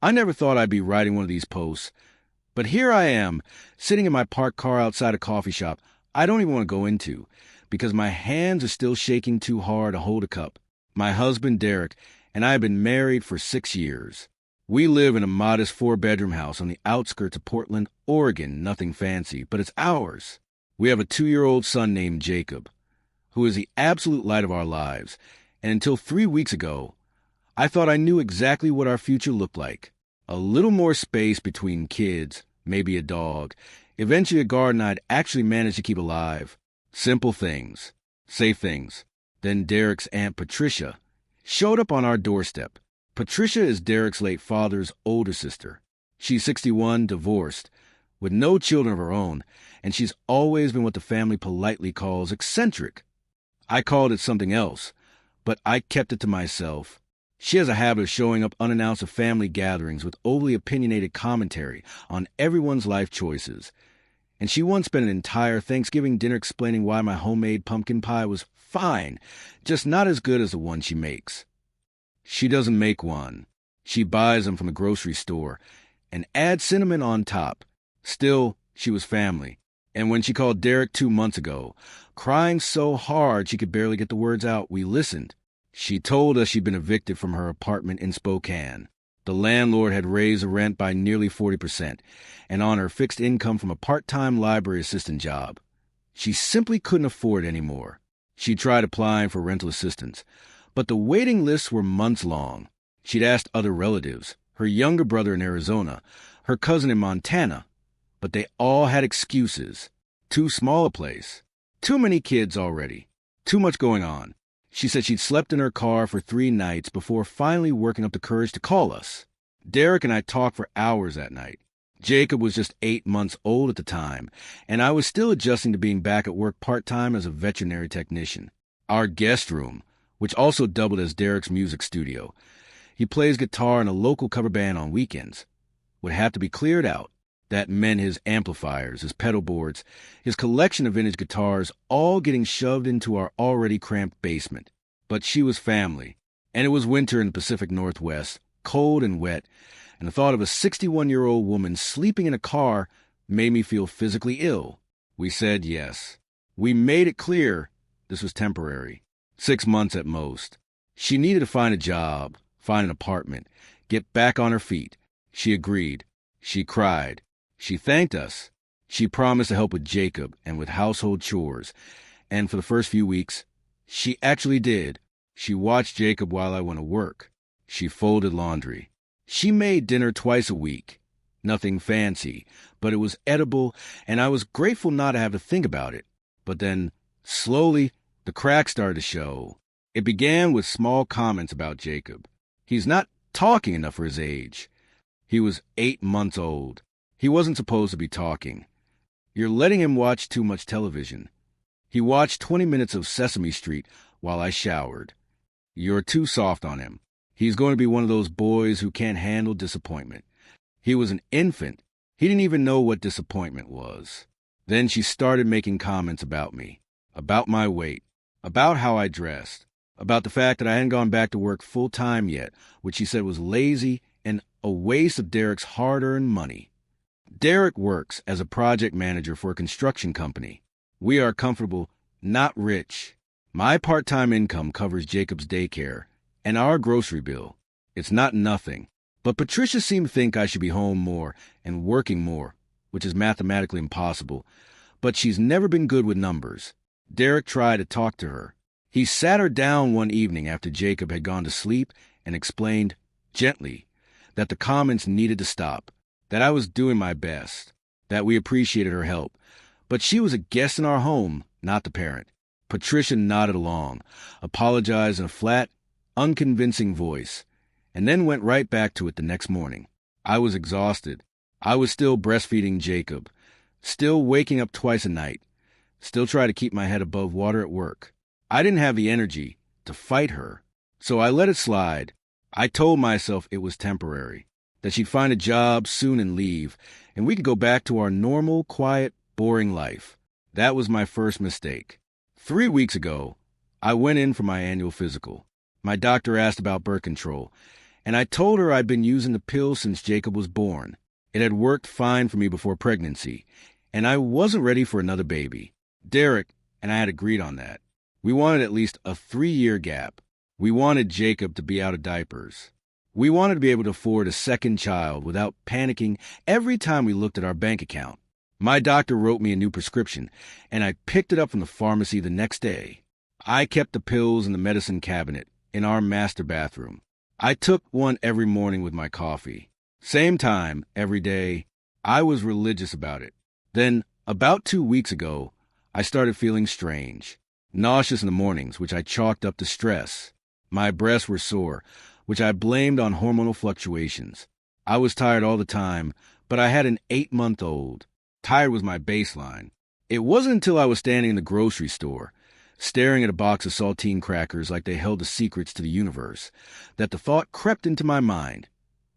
I never thought I'd be writing one of these posts, but here I am, sitting in my parked car outside a coffee shop I don't even want to go into, because my hands are still shaking too hard to hold a cup. My husband, Derek, and I have been married for 6 years. We live in a modest 4-bedroom house on the outskirts of Portland, Oregon, nothing fancy, but it's ours. We have a 2-year-old son named Jacob, who is the absolute light of our lives, and until 3 weeks ago, I thought I knew exactly what our future looked like. A little more space between kids, maybe a dog, eventually a garden I'd actually managed to keep alive. Simple things, safe things. Then Derek's Aunt Patricia showed up on our doorstep. Patricia is Derek's late father's older sister. She's 61, divorced, with no children of her own, and she's always been what the family politely calls eccentric. I called it something else, but I kept it to myself. She has a habit of showing up unannounced at family gatherings with overly opinionated commentary on everyone's life choices. And she once spent an entire Thanksgiving dinner explaining why my homemade pumpkin pie was fine, just not as good as the one she makes. She doesn't make one. She buys them from the grocery store and adds cinnamon on top. Still, she was family. And when she called Derek 2 months ago, crying so hard she could barely get the words out, we listened. She told us she'd been evicted from her apartment in Spokane. The landlord had raised the rent by nearly 40%, and on her fixed income from a part-time library assistant job. She simply couldn't afford it anymore. She tried applying for rental assistance, but the waiting lists were months long. She'd asked other relatives, her younger brother in Arizona, her cousin in Montana, but they all had excuses. Too small a place. Too many kids already. Too much going on. She said she'd slept in her car for 3 nights before finally working up the courage to call us. Derek and I talked for hours that night. Jacob was just 8 months old at the time, and I was still adjusting to being back at work part-time as a veterinary technician. Our guest room, which also doubled as Derek's music studio, he plays guitar in a local cover band on weekends, would have to be cleared out. That meant his amplifiers, his pedal boards, his collection of vintage guitars, all getting shoved into our already cramped basement. But she was family, and it was winter in the Pacific Northwest, cold and wet, and the thought of a 61-year-old woman sleeping in a car made me feel physically ill. We said yes. We made it clear this was temporary, 6 months at most. She needed to find a job, find an apartment, get back on her feet. She agreed. She cried. She thanked us. She promised to help with Jacob and with household chores. And for the first few weeks, she actually did. She watched Jacob while I went to work. She folded laundry. She made dinner twice a week. Nothing fancy, but it was edible, and I was grateful not to have to think about it. But then, slowly, the cracks started to show. It began with small comments about Jacob. He's not talking enough for his age. He was 8 months old. He wasn't supposed to be talking. You're letting him watch too much television. He watched 20 minutes of Sesame Street while I showered. You're too soft on him. He's going to be one of those boys who can't handle disappointment. He was an infant. He didn't even know what disappointment was. Then she started making comments about me, about my weight, about how I dressed, about the fact that I hadn't gone back to work full-time yet, which she said was lazy and a waste of Derek's hard-earned money. Derek works as a project manager for a construction company. We are comfortable, not rich. My part-time income covers Jacob's daycare and our grocery bill. It's not nothing. But Patricia seemed to think I should be home more and working more, which is mathematically impossible. But she's never been good with numbers. Derek tried to talk to her. He sat her down one evening after Jacob had gone to sleep and explained, gently, that the comments needed to stop, that I was doing my best, that we appreciated her help. But she was a guest in our home, not the parent. Patricia nodded along, apologized in a flat, unconvincing voice, and then went right back to it the next morning. I was exhausted. I was still breastfeeding Jacob, still waking up twice a night, still trying to keep my head above water at work. I didn't have the energy to fight her, so I let it slide. I told myself it was temporary, that she'd find a job soon and leave, and we could go back to our normal, quiet, boring life. That was my first mistake. 3 weeks ago, I went in for my annual physical. My doctor asked about birth control, and I told her I'd been using the pill since Jacob was born. It had worked fine for me before pregnancy, and I wasn't ready for another baby. Derek and I had agreed on that. We wanted at least a 3-year gap. We wanted Jacob to be out of diapers. We wanted to be able to afford a second child without panicking every time we looked at our bank account. My doctor wrote me a new prescription, and I picked it up from the pharmacy the next day. I kept the pills in the medicine cabinet in our master bathroom. I took one every morning with my coffee. Same time, every day. I was religious about it. Then, about 2 weeks ago, I started feeling strange. Nauseous in the mornings, which I chalked up to stress. My breasts were sore, which I blamed on hormonal fluctuations. I was tired all the time, but I had an 8-month-old. Tired was my baseline. It wasn't until I was standing in the grocery store, staring at a box of saltine crackers like they held the secrets to the universe, that the thought crept into my mind.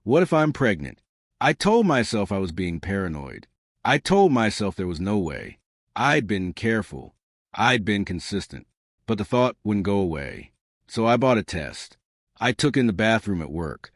What if I'm pregnant? I told myself I was being paranoid. I told myself there was no way. I'd been careful. I'd been consistent. But the thought wouldn't go away. So I bought a test. I took in the bathroom at work,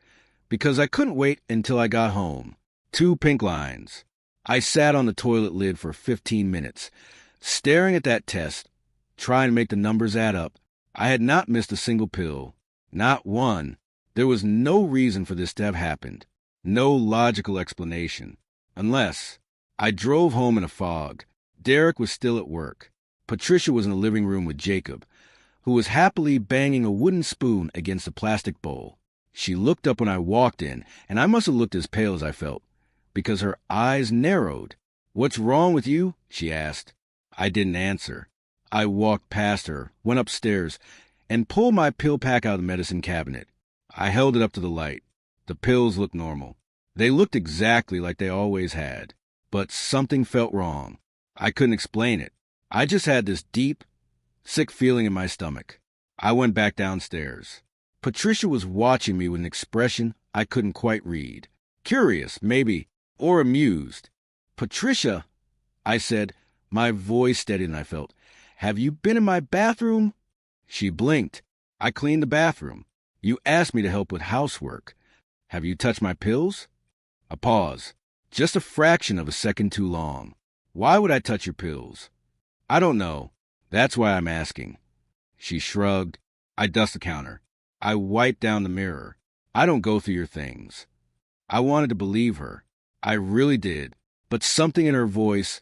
because I couldn't wait until I got home. 2 pink lines. I sat on the toilet lid for 15 minutes, staring at that test, trying to make the numbers add up. I had not missed a single pill. Not one. There was no reason for this to have happened. No logical explanation. Unless I drove home in a fog. Derek was still at work. Patricia was in the living room with Jacob, who was happily banging a wooden spoon against a plastic bowl. She looked up when I walked in, and I must have looked as pale as I felt, because her eyes narrowed. "What's wrong with you?" she asked. I didn't answer. I walked past her, went upstairs, and pulled my pill pack out of the medicine cabinet. I held it up to the light. The pills looked normal. They looked exactly like they always had. But something felt wrong. I couldn't explain it. I just had this deep, sick feeling in my stomach. I went back downstairs. Patricia was watching me with an expression I couldn't quite read. Curious, maybe, or amused. "Patricia," I said, my voice steadied and I felt, "have you been in my bathroom?" She blinked. "I cleaned the bathroom. You asked me to help with housework. Have you touched my pills?" A pause. Just a fraction of a second too long. "Why would I touch your pills?" "I don't know. That's why I'm asking." She shrugged. I dusted the counter. I wiped down the mirror. "I don't go through your things." I wanted to believe her. I really did. But something in her voice,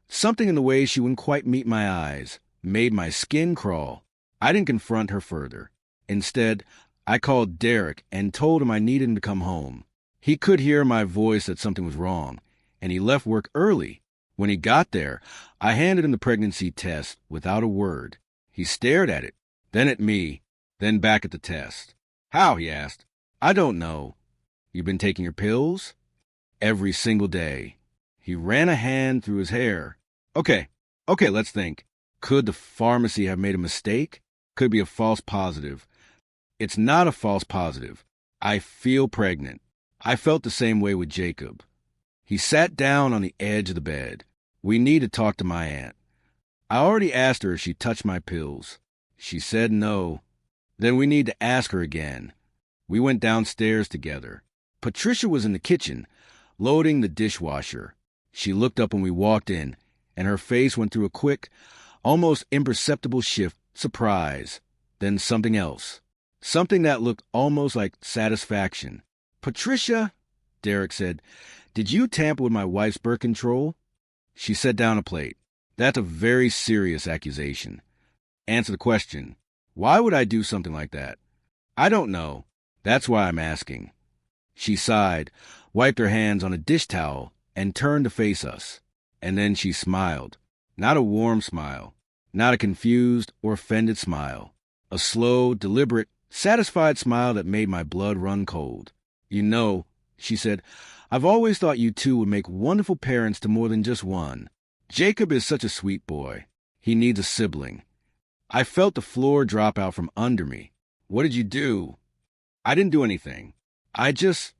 something in the way she wouldn't quite meet my eyes, made my skin crawl. I didn't confront her further. Instead, I called Derek and told him I needed him to come home. He could hear my voice that something was wrong, and he left work early. When he got there, I handed him the pregnancy test without a word. He stared at it, then at me, then back at the test. "How?" he asked. "I don't know." "You've been taking your pills?" "Every single day." He ran a hand through his hair. Okay, let's think. Could the pharmacy have made a mistake? Could it be a false positive? It's not a false positive. I feel pregnant. I felt the same way with Jacob. He sat down on the edge of the bed. "We need to talk to my aunt. I already asked her if she touched my pills. She said no. Then we need to ask her again." We went downstairs together. Patricia was in the kitchen, loading the dishwasher. She looked up when we walked in, and her face went through a quick, almost imperceptible shift, surprise, then something else. Something that looked almost like satisfaction. "Patricia," Derek said, "did you tamper with my wife's birth control?" She set down a plate. "That's a very serious accusation." "Answer the question. Why would I do something like that?" "I don't know. That's why I'm asking." She sighed, wiped her hands on a dish towel, and turned to face us. And then she smiled. Not a warm smile. Not a confused or offended smile. A slow, deliberate, satisfied smile that made my blood run cold. "You know," she said, "I've always thought you two would make wonderful parents to more than just one. Jacob is such a sweet boy. He needs a sibling." I felt the floor drop out from under me. "What did you do?" "I didn't do anything. I just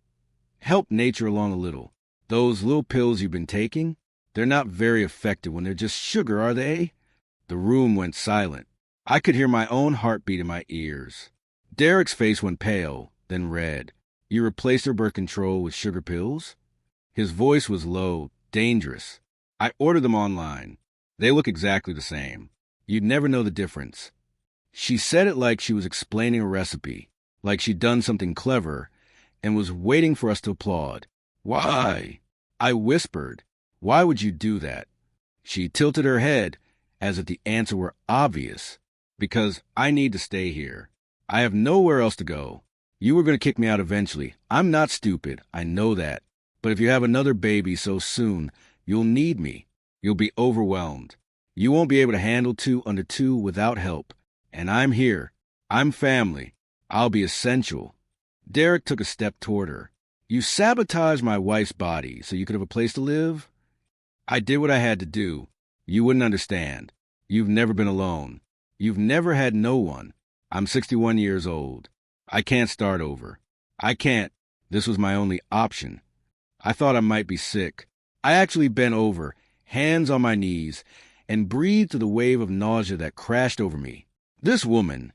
helped nature along a little. Those little pills you've been taking, they're not very effective when they're just sugar, are they?" The room went silent. I could hear my own heartbeat in my ears. Derek's face went pale, then red. You replaced her birth control with sugar pills? His voice was low, dangerous. I ordered them online. They look exactly the same. You'd never know the difference. She said it like she was explaining a recipe, like she'd done something clever, and was waiting for us to applaud. Why? I whispered. Why would you do that? She tilted her head, as if the answer were obvious. Because I need to stay here. I have nowhere else to go. You were going to kick me out eventually. I'm not stupid. I know that. But if you have another baby so soon, you'll need me. You'll be overwhelmed. You won't be able to handle two under two without help. And I'm here. I'm family. I'll be essential. Derek took a step toward her. You sabotaged my wife's body so you could have a place to live? I did what I had to do. You wouldn't understand. You've never been alone. You've never had no one. I'm 61 years old. I can't start over. I can't. This was my only option. I thought I might be sick. I actually bent over, hands on my knees, and breathed through the wave of nausea that crashed over me. This woman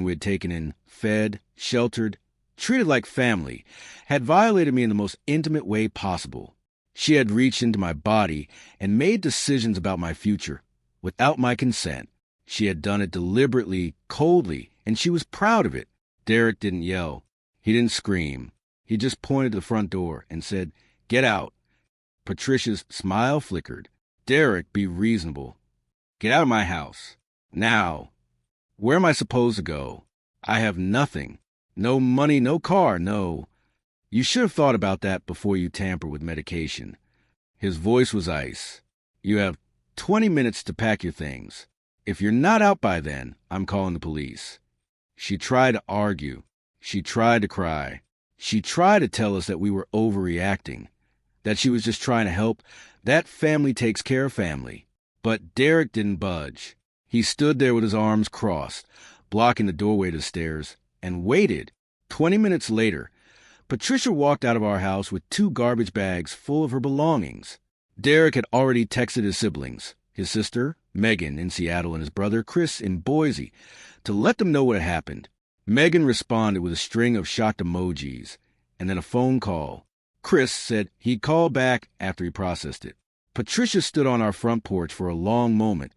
we had taken in, fed, sheltered, treated like family, had violated me in the most intimate way possible. She had reached into my body and made decisions about my future without my consent. She had done it deliberately, coldly, and she was proud of it. Derek didn't yell. He didn't scream. He just pointed to the front door and said, "Get out." Patricia's smile flickered. "Derek, be reasonable. Get out of my house. Now. Where am I supposed to go? I have nothing. No money, no car, no." "You should have thought about that before you tamper with medication." His voice was ice. "You have 20 minutes to pack your things. If you're not out by then, I'm calling the police." She tried to argue. She tried to cry. She tried to tell us that we were overreacting, that she was just trying to help, that family takes care of family. But Derek didn't budge. He stood there with his arms crossed, blocking the doorway to the stairs, and waited. 20 minutes later, Patricia walked out of our house with 2 garbage bags full of her belongings. Derek had already texted his siblings, his sister, Megan, in Seattle, and his brother, Chris, in Boise, to let them know what had happened. Megan responded with a string of shocked emojis, and then a phone call. Chris said he'd call back after he processed it. Patricia stood on our front porch for a long moment,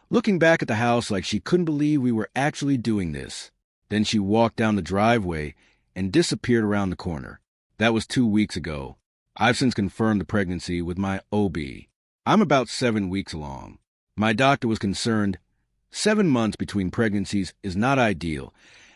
looking back at the house like she couldn't believe we were actually doing this. Then she walked down the driveway and disappeared around the corner. That was 2 weeks ago. I've since confirmed the pregnancy with my OB. I'm about 7 weeks along. My doctor was concerned 7 months between pregnancies is not ideal,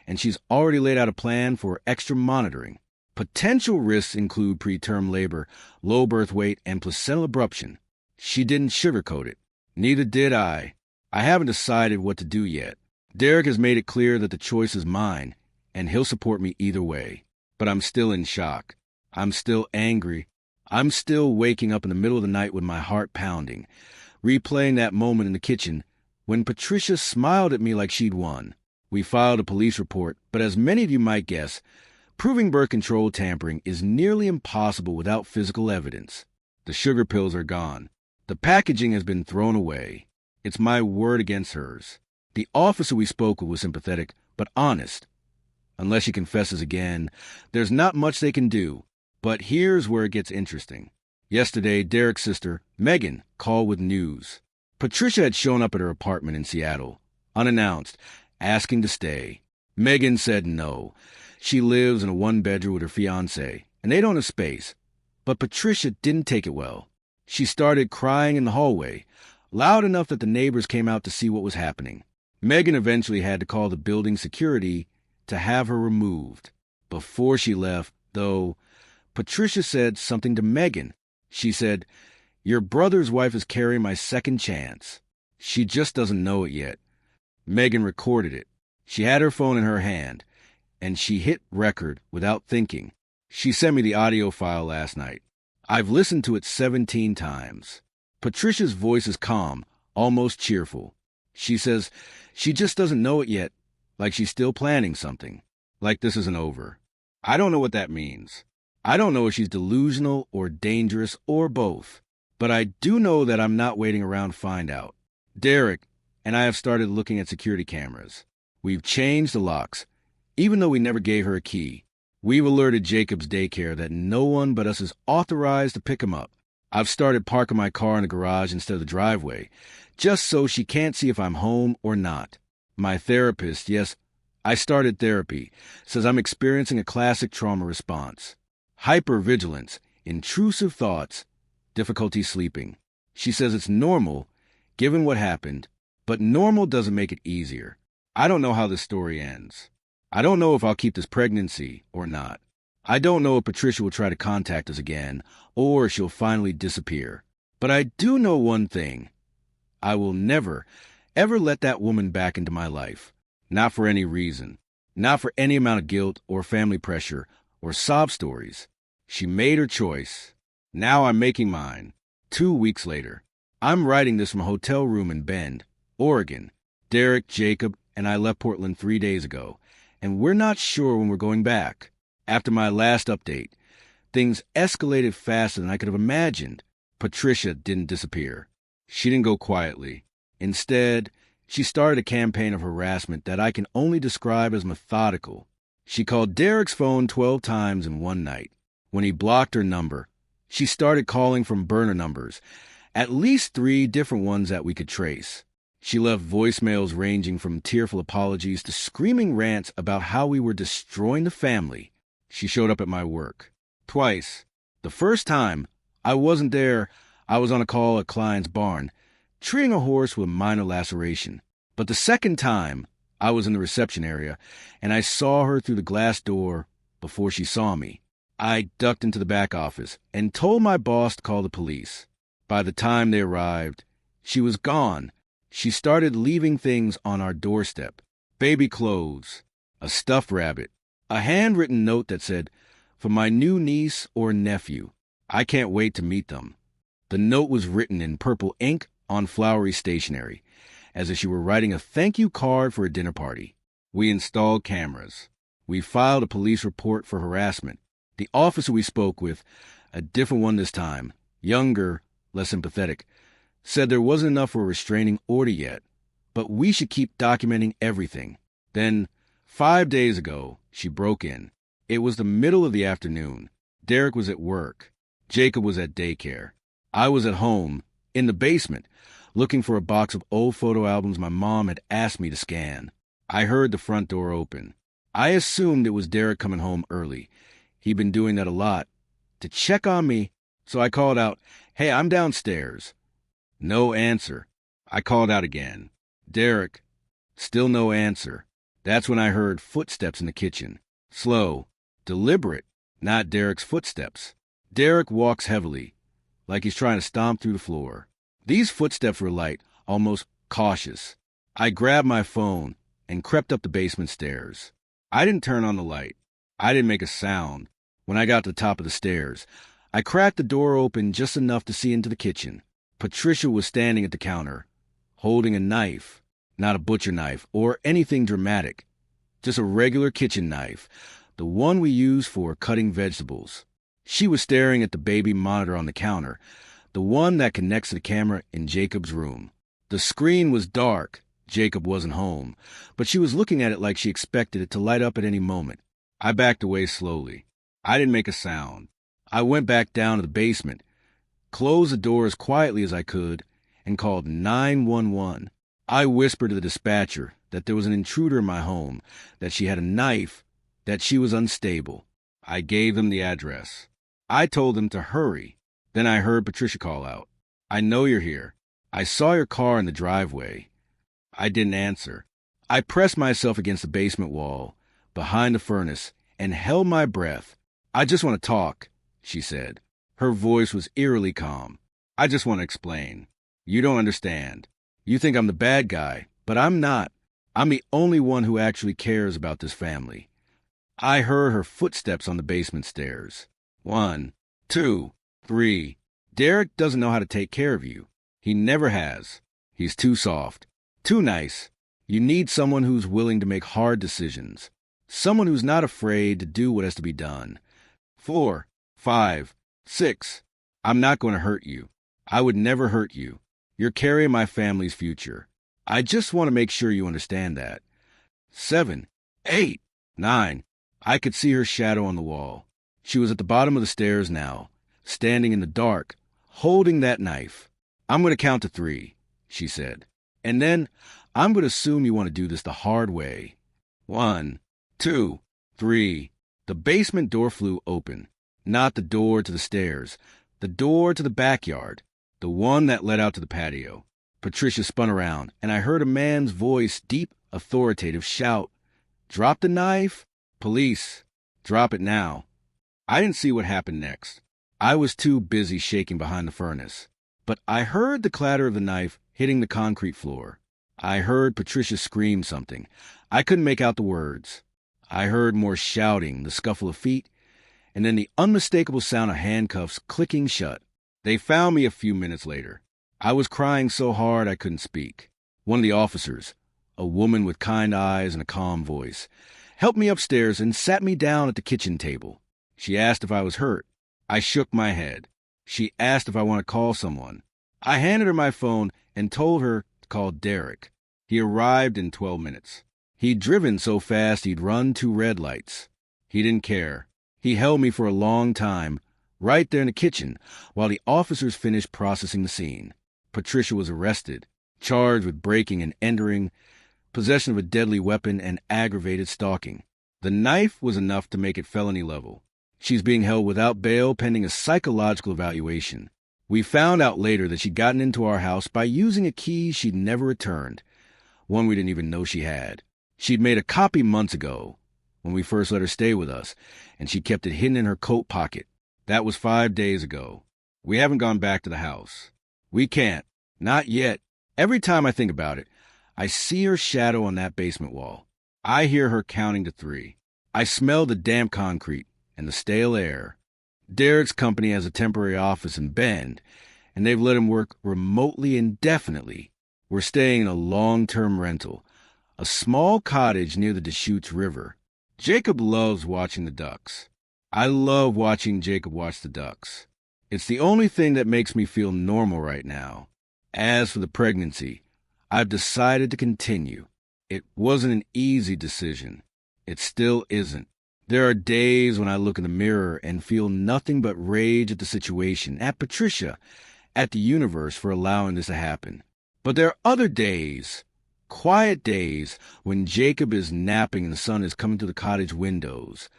and she's already laid out a plan for extra monitoring. Potential risks include preterm labor, low birth weight, and placental abruption. She didn't sugarcoat it. Neither did I. I haven't decided what to do yet. Derek has made it clear that the choice is mine, and he'll support me either way. But I'm still in shock. I'm still angry. I'm still waking up in the middle of the night with my heart pounding, replaying that moment in the kitchen when Patricia smiled at me like she'd won. We filed a police report, but as many of you might guess, proving birth control tampering is nearly impossible without physical evidence. The sugar pills are gone. The packaging has been thrown away. It's my word against hers. The officer we spoke with was sympathetic, but honest. Unless she confesses again, there's not much they can do. But here's where it gets interesting. Yesterday, Derek's sister, Megan, called with news. Patricia had shown up at her apartment in Seattle, unannounced, asking to stay. Megan said no. She lives in a 1-bedroom with her fiancé, and they don't have space. But Patricia didn't take it well. She started crying in the hallway, loud enough that the neighbors came out to see what was happening. Megan eventually had to call the building security to have her removed. Before she left, though, Patricia said something to Megan. She said, "Your brother's wife is carrying my second chance. She just doesn't know it yet." Megan recorded it. She had her phone in her hand, and she hit record without thinking. She sent me the audio file last night. I've listened to it 17 times. Patricia's voice is calm, almost cheerful. She says she just doesn't know it yet, like she's still planning something, like this isn't over. I don't know what that means. I don't know if she's delusional or dangerous or both, but I do know that I'm not waiting around to find out. Derek and I have started looking at security cameras. We've changed the locks, even though we never gave her a key. We've alerted Jacob's daycare that no one but us is authorized to pick him up. I've started parking my car in the garage instead of the driveway, just so she can't see if I'm home or not. My therapist, yes, I started therapy, says I'm experiencing a classic trauma response. Hypervigilance, intrusive thoughts, difficulty sleeping. She says it's normal, given what happened, but normal doesn't make it easier. I don't know how this story ends. I don't know if I'll keep this pregnancy or not. I don't know if Patricia will try to contact us again, or she'll finally disappear. But I do know one thing. I will never, ever let that woman back into my life. Not for any reason. Not for any amount of guilt or family pressure or sob stories. She made her choice. Now I'm making mine. 2 weeks later. I'm writing this from a hotel room in Bend, Oregon. Derek, Jacob, and I left Portland 3 days ago, and we're not sure when we're going back. After my last update, things escalated faster than I could have imagined. Patricia didn't disappear. She didn't go quietly. Instead, she started a campaign of harassment that I can only describe as methodical. She called Derek's phone 12 times in one night. When he blocked her number, she started calling from burner numbers, at least 3 different ones that we could trace. She left voicemails ranging from tearful apologies to screaming rants about how we were destroying the family. She showed up at my work. Twice. The first time, I wasn't there. I was on a call at a client's barn, treating a horse with a minor laceration. But the second time, I was in the reception area, and I saw her through the glass door before she saw me. I ducked into the back office and told my boss to call the police. By the time they arrived, she was gone. She started leaving things on our doorstep. Baby clothes, a stuffed rabbit, a handwritten note that said, "For my new niece or nephew. I can't wait to meet them." The note was written in purple ink on flowery stationery, as if she were writing a thank you card for a dinner party. We installed cameras. We filed a police report for harassment. The officer we spoke with, a different one this time, younger, less sympathetic, said there wasn't enough for a restraining order yet, but we should keep documenting everything. Then, 5 days ago, she broke in. It was the middle of the afternoon. Derek was at work. Jacob was at daycare. I was at home, in the basement, looking for a box of old photo albums my mom had asked me to scan. I heard the front door open. I assumed it was Derek coming home early. He'd been doing that a lot, to check on me, so I called out, "Hey, I'm downstairs." No answer. I called out again. "Derek." Still no answer. That's when I heard footsteps in the kitchen. Slow, deliberate, not Derek's footsteps. Derek walks heavily, like he's trying to stomp through the floor. These footsteps were light, almost cautious. I grabbed my phone and crept up the basement stairs. I didn't turn on the light. I didn't make a sound. When I got to the top of the stairs, I cracked the door open just enough to see into the kitchen. Patricia was standing at the counter, holding a knife, not a butcher knife or anything dramatic, just a regular kitchen knife, the one we use for cutting vegetables. She was staring at the baby monitor on the counter, the one that connects to the camera in Jacob's room. The screen was dark. Jacob wasn't home, but she was looking at it like she expected it to light up at any moment. I backed away slowly. I didn't make a sound. I went back down to the basement, closed the door as quietly as I could, and called 911. I whispered to the dispatcher that there was an intruder in my home, that she had a knife, that she was unstable. I gave them the address. I told them to hurry. Then I heard Patricia call out, "I know you're here. I saw your car in the driveway." I didn't answer. I pressed myself against the basement wall, behind the furnace, and held my breath. "I just want to talk," she said. Her voice was eerily calm. "I just want to explain. You don't understand. You think I'm the bad guy, but I'm not. I'm the only one who actually cares about this family." I heard her footsteps on the basement stairs. 1, 2, 3. Derek doesn't know how to take care of you. He never has. He's too soft, too nice. You need someone who's willing to make hard decisions. Someone who's not afraid to do what has to be done. 4, 5, 6. I'm not going to hurt you. I would never hurt you. You're carrying my family's future. I just want to make sure you understand that. 7, 8, 9. I could see her shadow on the wall. She was at the bottom of the stairs now, standing in the dark, holding that knife. "I'm going to count to 3, she said. "And then I'm going to assume you want to do this the hard way. 1, 2, 3. The basement door flew open. Not the door to the stairs, the door to the backyard, the one that led out to the patio. Patricia spun around, and I heard a man's voice, deep, authoritative, shout, "Drop the knife? Police. Drop it now." I didn't see what happened next. I was too busy shaking behind the furnace. But I heard the clatter of the knife hitting the concrete floor. I heard Patricia scream something. I couldn't make out the words. I heard more shouting, the scuffle of feet, and then the unmistakable sound of handcuffs clicking shut. They found me a few minutes later. I was crying so hard I couldn't speak. One of the officers, a woman with kind eyes and a calm voice, helped me upstairs and sat me down at the kitchen table. She asked if I was hurt. I shook my head. She asked if I want to call someone. I handed her my phone and told her to call Derek. He arrived in 12 minutes. He'd driven so fast he'd run 2 red lights. He didn't care. He held me for a long time, right there in the kitchen, while the officers finished processing the scene. Patricia was arrested, charged with breaking and entering, possession of a deadly weapon, and aggravated stalking. The knife was enough to make it felony level. She's being held without bail pending a psychological evaluation. We found out later that she'd gotten into our house by using a key she'd never returned, one we didn't even know she had. She'd made a copy months ago, when we first let her stay with us, and she kept it hidden in her coat pocket. That was 5 days ago. We haven't gone back to the house. We can't. Not yet. Every time I think about it, I see her shadow on that basement wall. I hear her counting to 3. I smell the damp concrete and the stale air. Derek's company has a temporary office in Bend, and they've let him work remotely indefinitely. We're staying in a long-term rental, a small cottage near the Deschutes River. Jacob loves watching the ducks. I love watching Jacob watch the ducks. It's the only thing that makes me feel normal right now. As for the pregnancy, I've decided to continue. It wasn't an easy decision. It still isn't. There are days when I look in the mirror and feel nothing but rage at the situation, at Patricia, at the universe for allowing this to happen. But there are other days, quiet days, when Jacob is napping and the sun is coming to the cottage windows,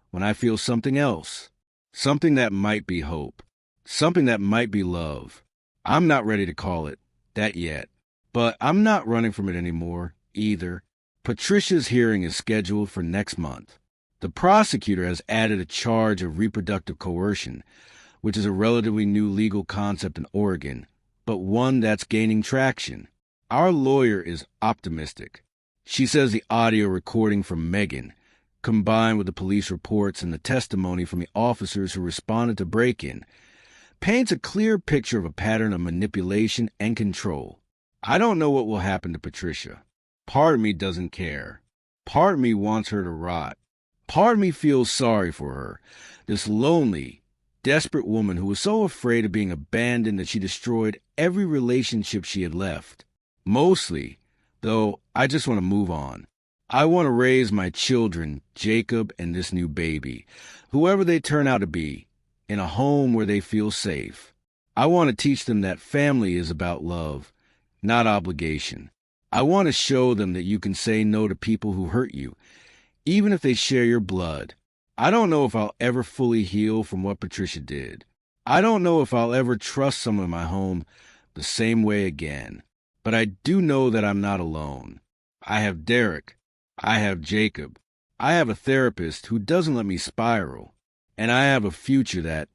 when I feel something else, something that might be hope, something that might be love. I'm not ready to call it that yet, but I'm not running from it anymore either. Patricia's hearing is scheduled for next month. The prosecutor has added a charge of reproductive coercion, which is a relatively new legal concept in Oregon, but one that's gaining traction. Our lawyer is optimistic. She says the audio recording from Megan, combined with the police reports and the testimony from the officers who responded to break-in, paints a clear picture of a pattern of manipulation and control. I don't know what will happen to Patricia. Part of me doesn't care. Part of me wants her to rot. Part of me feels sorry for her, this lonely, desperate woman who was so afraid of being abandoned that she destroyed every relationship she had left. Mostly, though, I just want to move on. I want to raise my children, Jacob and this new baby, whoever they turn out to be, in a home where they feel safe. I want to teach them that family is about love, not obligation. I want to show them that you can say no to people who hurt you, even if they share your blood. I don't know if I'll ever fully heal from what Patricia did. I don't know if I'll ever trust someone in my home the same way again. But I do know that I'm not alone. I have Derek. I have Jacob. I have a therapist who doesn't let me spiral. And I have a future that,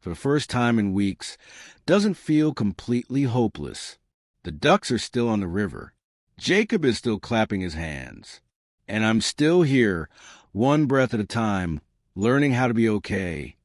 for the first time in weeks, doesn't feel completely hopeless. The ducks are still on the river. Jacob is still clapping his hands. And I'm still here, one breath at a time, learning how to be okay.